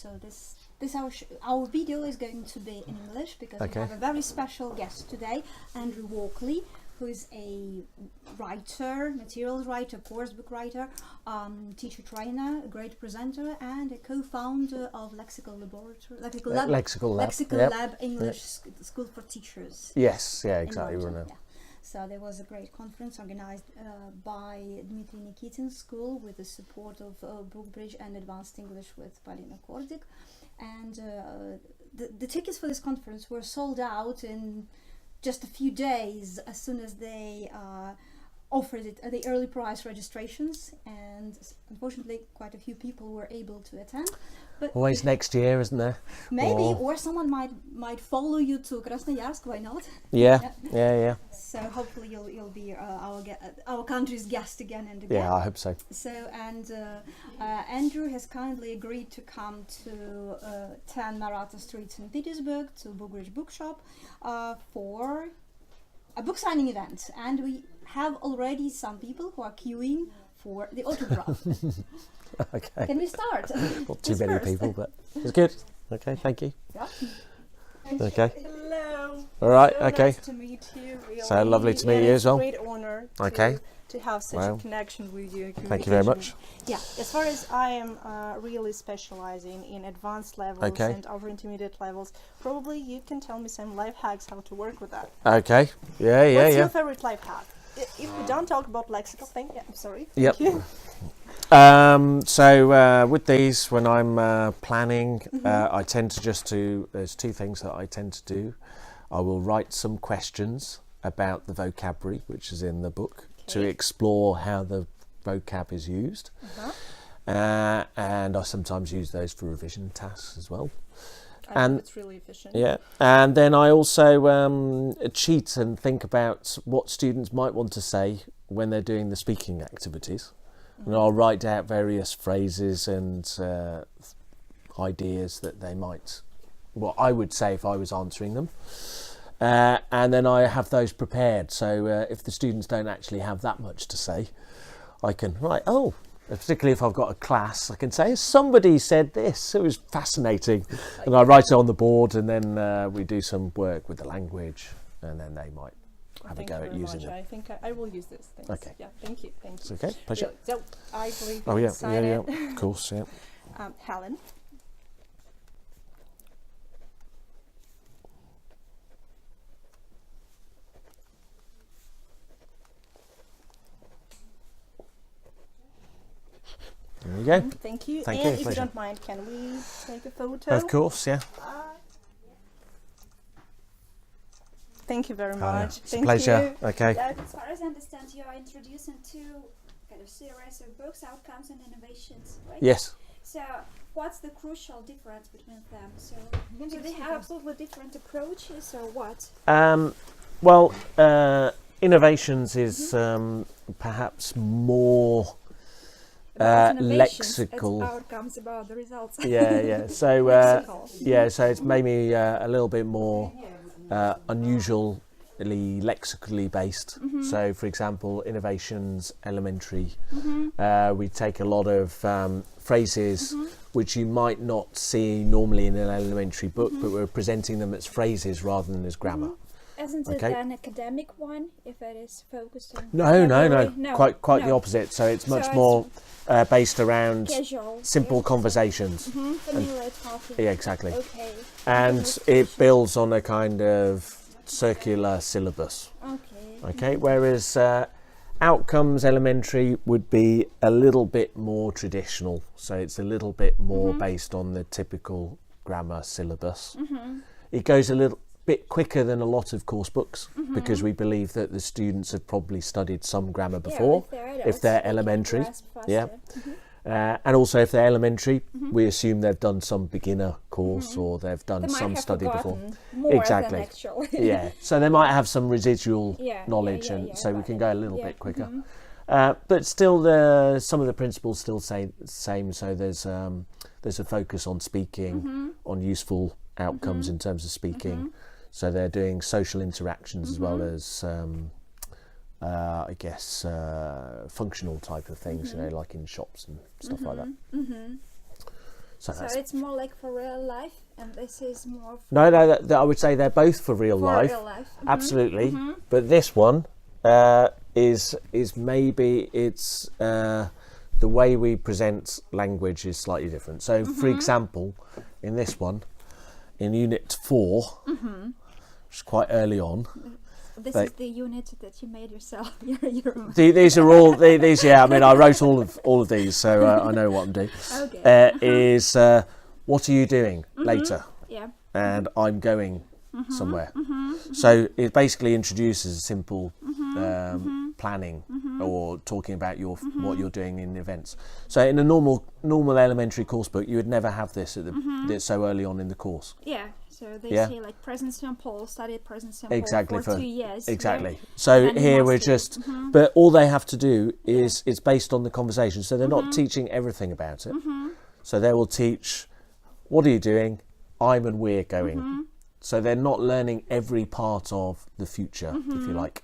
So this our video is going to be in English because we have a very special guest today, Andrew Walkley, who is a writer, materials writer, course book writer, teacher trainer, a great presenter, and a co-founder of Lexical Lab English School for Teachers. Yes, yeah, exactly. So there was a great conference organized by Dmitry Nikitin's school with the support of Brookbridge and Advanced English with Polina Kordik. And the tickets for this conference were sold out in just a few days as soon as they offered it at the early price registrations, and unfortunately quite a few people were able to attend. But always next year, isn't there? Maybe, or someone might follow you to Krasnoyarsk. Why not? Yeah. So hopefully you'll be our country's guest again and again. Yeah, I hope so. So Andrew has kindly agreed to come to 10 Maratha Street, St. Petersburg, to Brookbridge Bookshop for a book signing event, and we have already some people who are queuing for the autograph. Okay. Can we start? Not too many people, but it's good. Okay, thank you. Yeah. Okay. Hello. All right. So okay. Nice to meet you. Really. So lovely to meet you as well. It's a great honor. To have such a connection with you. Thank you very much. Yeah. As far as I am really specializing in advanced levels and upper intermediate levels, probably you can tell me some life hacks how to work with that. Okay. Yeah. What's your favorite life hack? If we don't talk about lexical thing, I'm sorry. Yep. Thank you. So with these, when I'm planning, I tend to there's two things that I tend to do. I will write some questions about the vocabulary, which is in the book, to explore how the vocab is used. And I sometimes use those for revision tasks as well. I think it's really efficient. Yeah, and then I also cheat and think about what students might want to say when they're doing the speaking activities. And I'll write out various phrases and ideas that they might, what I would say if I was answering them. And then I have those prepared. So if the students don't actually have that much to say, I can write, particularly if I've got a class, I can say, somebody said this, it was fascinating. And I write it on the board, and then we do some work with the language, and then they might have a go at using it. I think I will use this. Thanks. Okay. Yeah, thank you. Thank you. It's okay, pleasure. So I believe Of course, yeah. Helen. There you go. Thank you. Thank and you. If Pleasure. you don't mind, can we take a photo? Of course, yeah. Thank you very much. It's a pleasure. You. Okay. As far as I understand, you are introducing two kind of series of books, Outcomes and Innovations, right? Yes. So what's the crucial difference between them? So do they have absolutely different approaches or what? Innovations is perhaps more lexical. It's outcomes about the results. Yeah. So so it's maybe a little bit more unusually lexically based. So for example, innovations elementary, we take a lot of phrases which you might not see normally in an elementary book, but we're presenting them as phrases rather than as grammar. Isn't it an academic one if it is focused on No. Quite the opposite. So it's much more based around casual, simple conversations. Familiar talking. Yeah, exactly. Okay. And it builds on a kind of circular syllabus. Okay. Whereas outcomes elementary would be a little bit more traditional. So it's a little bit more based on the typical grammar syllabus. It goes a little bit quicker than a lot of course books because we believe that the students have probably studied some grammar before if they're elementary. And also if they're elementary, we assume they've done some beginner course or they've done some study before. Exactly. So they might have some residual knowledge, and so we can go a little bit quicker. But still, some of the principles still say the same. So there's a focus on speaking, on useful outcomes in terms of speaking. So they're doing social interactions as well as, I guess, functional type of things, like in shops and stuff like that. So it's more like for real life, and this is more for... No, I would say they're both for real life. For real life. Absolutely. But this one is maybe it's the way we present language is slightly different. So, for example, in this one, in Unit 4, which is quite early on. This is the unit that you made yourself. These are all these. Yeah, I mean, I wrote all of these, so I know what I'm doing. Okay. Is what are you doing later? Yeah. And I'm going somewhere. So it basically introduces simple planning or talking about what you're doing in events. So in a normal elementary course book, you would never have this at so early on in the course. Yeah. So they say like present simple, study present simple exactly for 2 years. Exactly. Yeah? So And here we're mostly. just, but all they have to do is it's based on the conversation. So they're not teaching everything about it. So they will teach, what are you doing? I'm and we're going. So they're not learning every part of the future, if you like.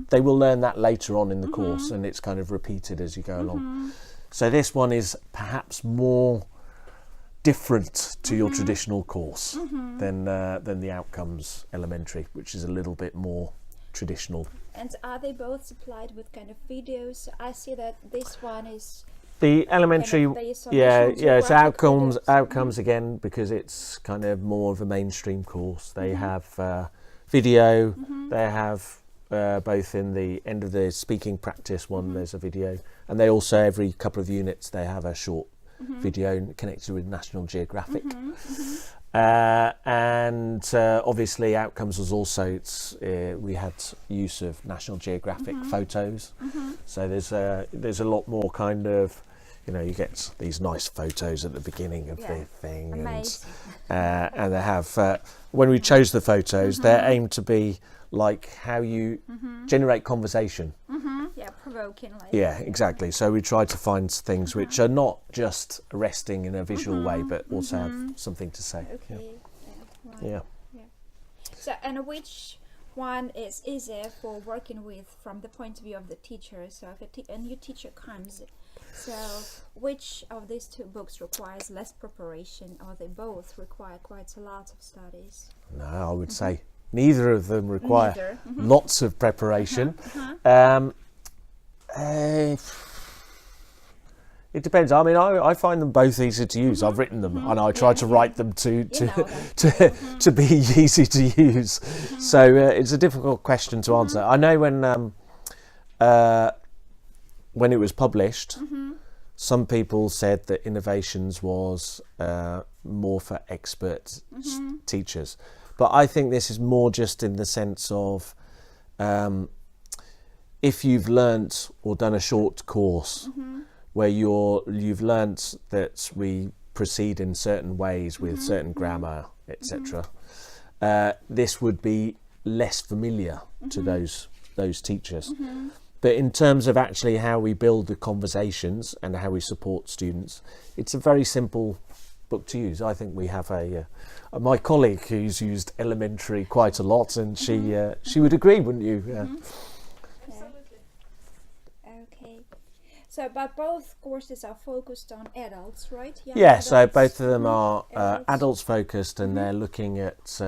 They will learn that later on in the course, and it's kind of repeated as you go along. So this one is perhaps more different to your traditional course than the Outcomes Elementary, which is a little bit more traditional. And are they both supplied with kind of videos? I see that this one is the elementary, kind of based on it's National outcomes again, because it's kind of more of a mainstream course. They have video. They have both in the end of the speaking practice one. There's a video, and they also every couple of units they have a short video connected with National Geographic. And obviously Outcomes was also we had use of National Geographic photos, so there's a lot more kind of, you get these nice photos at the beginning of the thing. And they have when we chose the photos, they're aimed to be like how you generate conversation. Yeah, provoking. Yeah, exactly. So we try to find things which are not just arresting in a visual way, but also have something to say. Okay. Yeah. So, and which one is easier for working with from the point of view of the teacher? So, if a new teacher comes, so which of these two books requires less preparation, or they both require quite a lot of studies? No, I would say neither of them require lots of preparation. It depends. I mean, I find them both easy to use. I've written them, and I try to write them to be easy to use. So it's a difficult question to answer. I know when it was published, some people said that Innovations was more for expert teachers, but I think this is more just in the sense of if you've learnt or done a short course where you've learnt that we proceed in certain ways with certain grammar, etc., this would be less familiar to those teachers. But in terms of actually how we build the conversations and how we support students, it's a very simple book to use. I think we have my colleague who's used elementary quite a lot, and she would agree, wouldn't you? Okay. So, but both courses are focused on adults, right? Young Yeah, adults. so both of them are adults focused, and they're looking at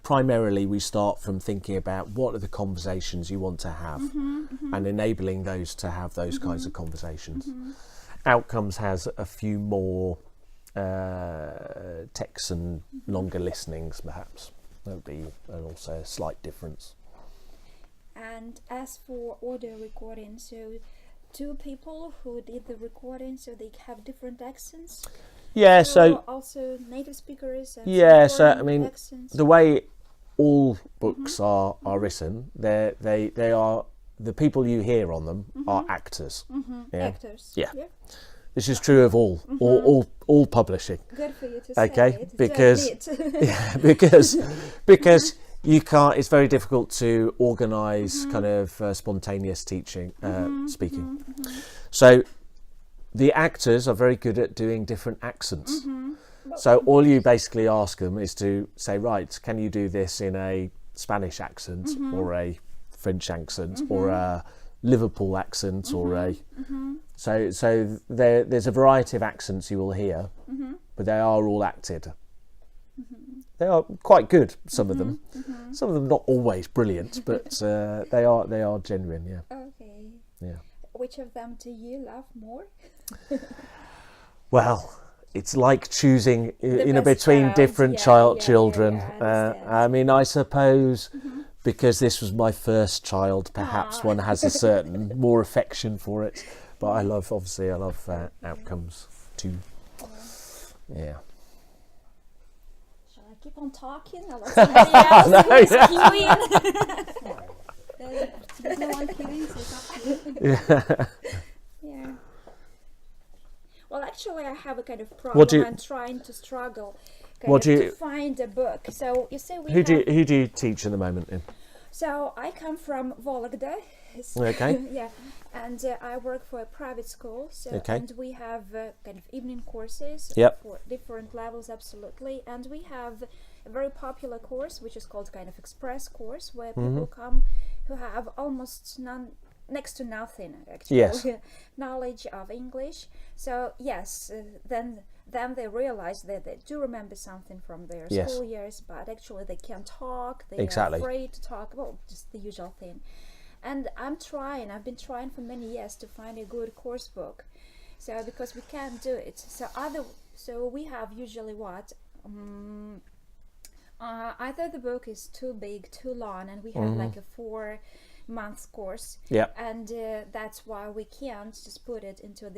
primarily we start from thinking about what are the conversations you want to have and enabling those to have those kinds of conversations. Outcomes has a few more texts and longer listenings, perhaps. That would be also a slight difference. And as for audio recording, so two people who did the recording, so they have different accents? Yeah, so also native speakers and so I mean accents. the way all books are written, they are the people you hear on them are actors. Actors. Yeah. This is true of all publishing. Good for you to say it. because you can't. It's very difficult to organise kind of spontaneous teaching, speaking. So the actors are very good at doing different accents. So all you basically ask them is to say, right, can you do this in a Spanish accent or a French accent or a Liverpool accent or a... So there's a variety of accents you will hear, but they are all acted. They are quite good, some of them. Some of them not always brilliant, but they are genuine, yeah. Okay. Yeah. Which of them do you love more? Well, it's like choosing, between child. different children. I I mean, I suppose because this was my first child, perhaps one has a certain more affection for it. But I love Outcomes too. Yeah. Shall I keep on talking? Or let somebody else queuing? There's no one queuing, so it's up to you. Yeah. Yeah. Well, actually, I have a kind of problem. I'm trying to struggle to find a book. So you say who do you teach at the moment in? So I come from Vologda. Okay. Yeah, and I work for a private school. So okay. And we have kind of evening courses for different levels, absolutely. And we have a very popular course, which is called kind of express course, where people come who have almost next to nothing actually knowledge of English. So yes, then they realize that they do remember something from their school years, but actually they can't talk. They're afraid to talk. Well, just the usual thing. And I've been trying for many years to find a good course book. So because we can't do it. So we have usually what? Either the book is too big, too long, and we have like a 4-month course. Yeah. And that's why we can't just put it into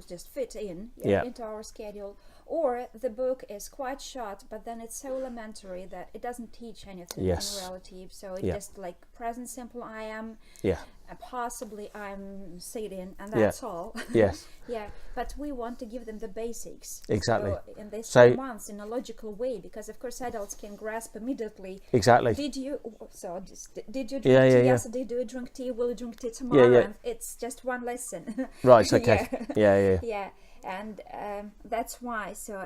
just fit into our schedule. Or the book is quite short, but then it's so elementary that it doesn't teach anything in reality. So it's just like present simple I am, and possibly I'm sitting, and that's all. Yes. Yeah, but we want to give them the basics. Exactly. So in these 2 months in a logical way, because of course adults can grasp immediately. Exactly. Did you drink tea? Yes, did you drink tea? Will you drink tea tomorrow? Yeah. And it's just one lesson. Right. Okay. Yeah. Yeah. And that's why. So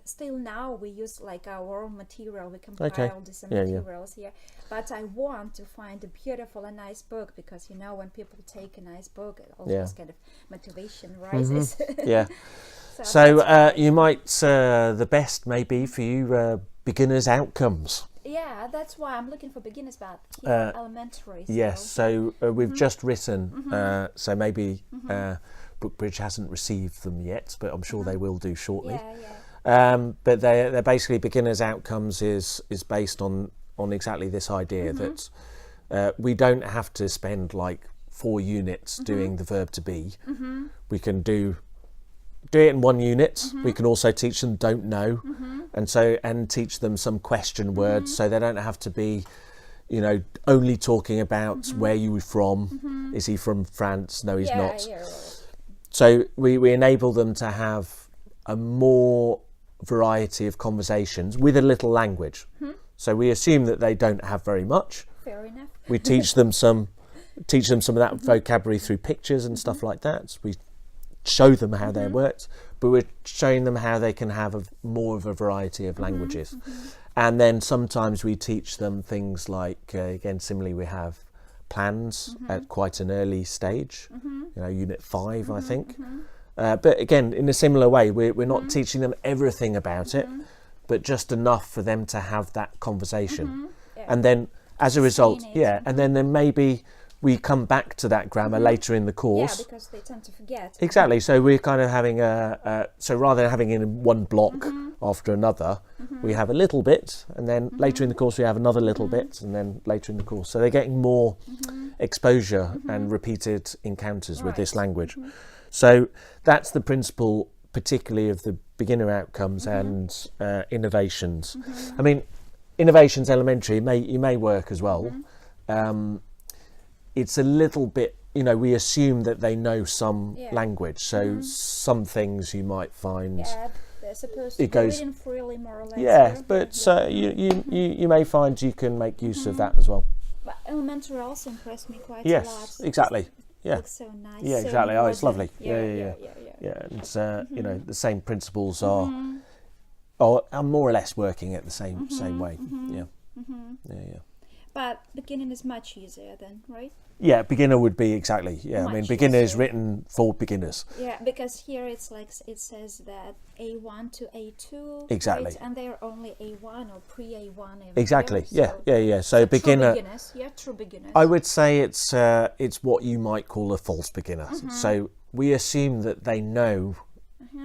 still now we use like our own material. We compiled some materials here. But I want to find a beautiful and nice book, because when people take a nice book, it also kind of motivation rises. Yeah. So you might the best may be for you beginners outcomes. Yeah, that's why I'm looking for beginners, but elementary. Yes. So we've just written. So maybe. Bookbridge hasn't received them yet, but I'm sure they will do shortly. But they're basically beginners outcomes is based on exactly this idea that we don't have to spend like 4 units doing the verb to be. We can do it in 1 unit. We can also teach them don't know, and teach them some question words, so they don't have to be only talking about where you were from. Is he from France? No, he's not. So we enable them to have a more variety of conversations with a little language. So we assume that they don't have very much. Fair enough. We teach them some of that vocabulary through pictures and stuff like that. We show them how they work, but we're showing them how they can have more of a variety of languages. And then sometimes we teach them things like, again, similarly, we have plans at quite an early stage, unit 5, I think. But again, in a similar way, we're not teaching them everything about it, but just enough for them to have that conversation. And then as a result, and then maybe we come back to that grammar later in the course. Yeah, because they tend to forget. Exactly. So we're kind of having so rather than having in one block after another, we have a little bit, and then later in the course we have another little bit, and then later in the course. So they're getting more exposure and repeated encounters with this language. So that's the principle, particularly of the beginner outcomes and innovations. I mean, innovations elementary you may work as well. It's a little bit, we assume that they know some language, so some things you might find. Yeah, they're supposed to be reading freely, more or less. Yeah, but you may find you can make use of that as well. But elementary also impressed me quite a lot. Yes, exactly. Yeah. It looks so nice. Yeah, so exactly. modern. Oh, it's lovely. Yeah. Yeah. And the same principles are more or less working at the same way. Yeah. But beginning is much easier then, right? Yeah, beginner would be exactly. Yeah, Much I mean, beginner is easier. written for beginners. Yeah, because here it's like it says that A1 to A2. Exactly. Right? And they're only A1 or pre-A1. Exactly. Here, Yeah. So beginner. True beginners. Yeah, true beginners. I would say it's what you might call a false beginner. So we assume that they know,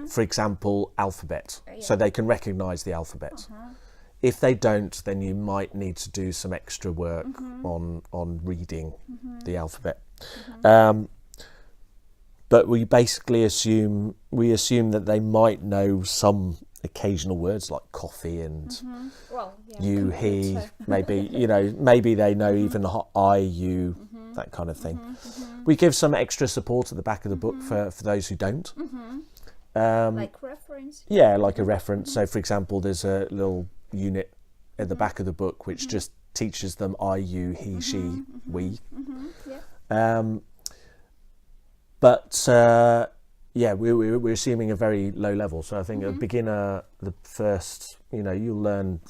for example, alphabet, so they can recognise the alphabet. If they don't, then you might need to do some extra work on reading the alphabet. But we basically assume that they might know some occasional words like coffee and you, he, maybe, maybe they know even I, you, that kind of thing. We give some extra support at the back of the book for those who don't. Like reference? Yeah, like a reference. So, for example, there's a little unit at the back of the book which just teaches them I, you, he, she, we. But we're assuming a very low level. So I think a beginner, the first, you'll learn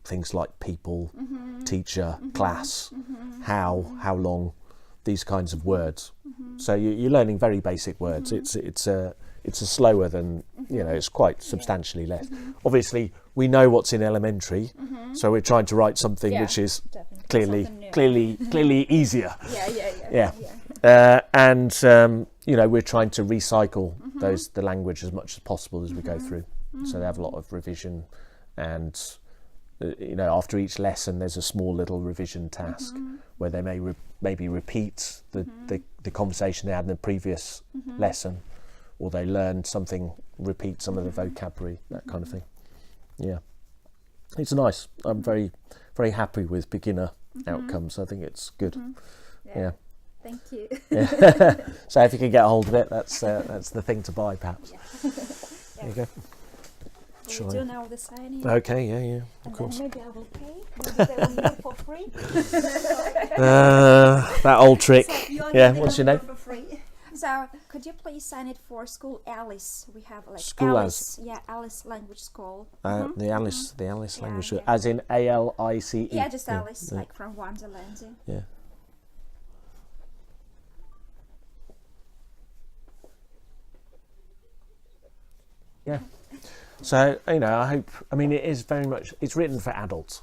things like people, teacher, class, how long, these kinds of words. So you're learning very basic words. It's a slower than, it's quite substantially less. Obviously, we know what's in elementary, so we're trying to write something which is clearly easier. And we're trying to recycle the language as much as possible as we go through. So they have a lot of revision, and after each lesson there's a small little revision task where they may maybe repeat the conversation they had in the previous lesson, or they learn something, repeat some of the vocabulary, that kind of thing. Yeah, it's nice. I'm very, very happy with beginner outcomes. I think it's good. Yeah. Thank you. So if you can get a hold of it, that's the thing to buy, perhaps. There you go. We'll do now the signing. Okay, yeah, of And course. then maybe I will pay. Maybe they will do for free. That old trick. So Yeah, what's your name? For free. So could you please sign it for School Alice? We have like School Alice. Yeah, Alice Language School. The Alice language, yeah. as in ALICE. Yeah, just Alice, like from Wonderland. Yeah. Yeah. So, I hope, it is very much, it's written for adults.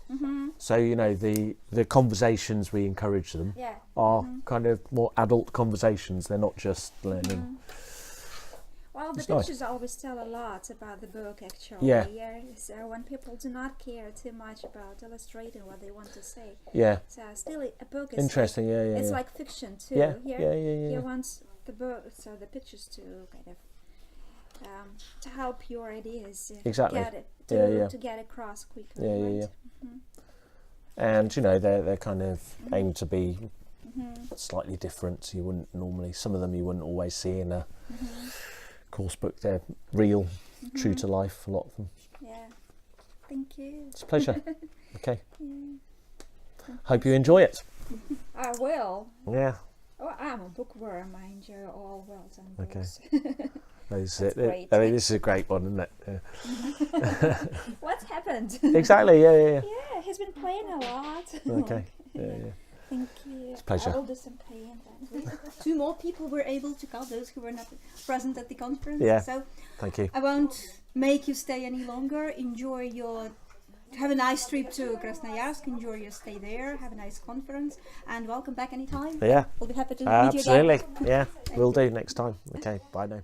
So, the conversations we encourage them are kind of more adult conversations. They're not just learning. Well, the It's nice. pictures always tell a lot about the book, actually. Yeah. So when people do not care too much about illustrating what they want to say. Yeah. So still a book is Interesting, like, it's yeah. like fiction too. Yeah, Here, yeah. He wants the book, so the pictures to kind of to help your ideas Exactly. get it to get across quickly. Yeah. Right? And they're kind of aimed to be slightly different. You wouldn't normally, some of them you wouldn't always see in a course book. They're real, true to life, a lot of them. Yeah. Thank you. It's a pleasure. Okay. Hope you enjoy it. I will. Yeah. Oh, I'm a bookworm. I enjoy all well-done books. This great. this is a great one, isn't it? Yeah. What's happened? Exactly. Yeah. Yeah, he's been playing a lot. Okay. Yeah. Thank you. It's a pleasure. I will do some playing then. 2 more people were able to come, those who were not present at the conference. Yeah. So Thank you. I won't make you stay any longer. Have a nice trip to Krasnoyarsk. Enjoy your stay there. Have a nice conference, and welcome back anytime. Yeah. We'll be happy to meet you again. Absolutely. Yeah. We'll do next time. Okay. Bye now.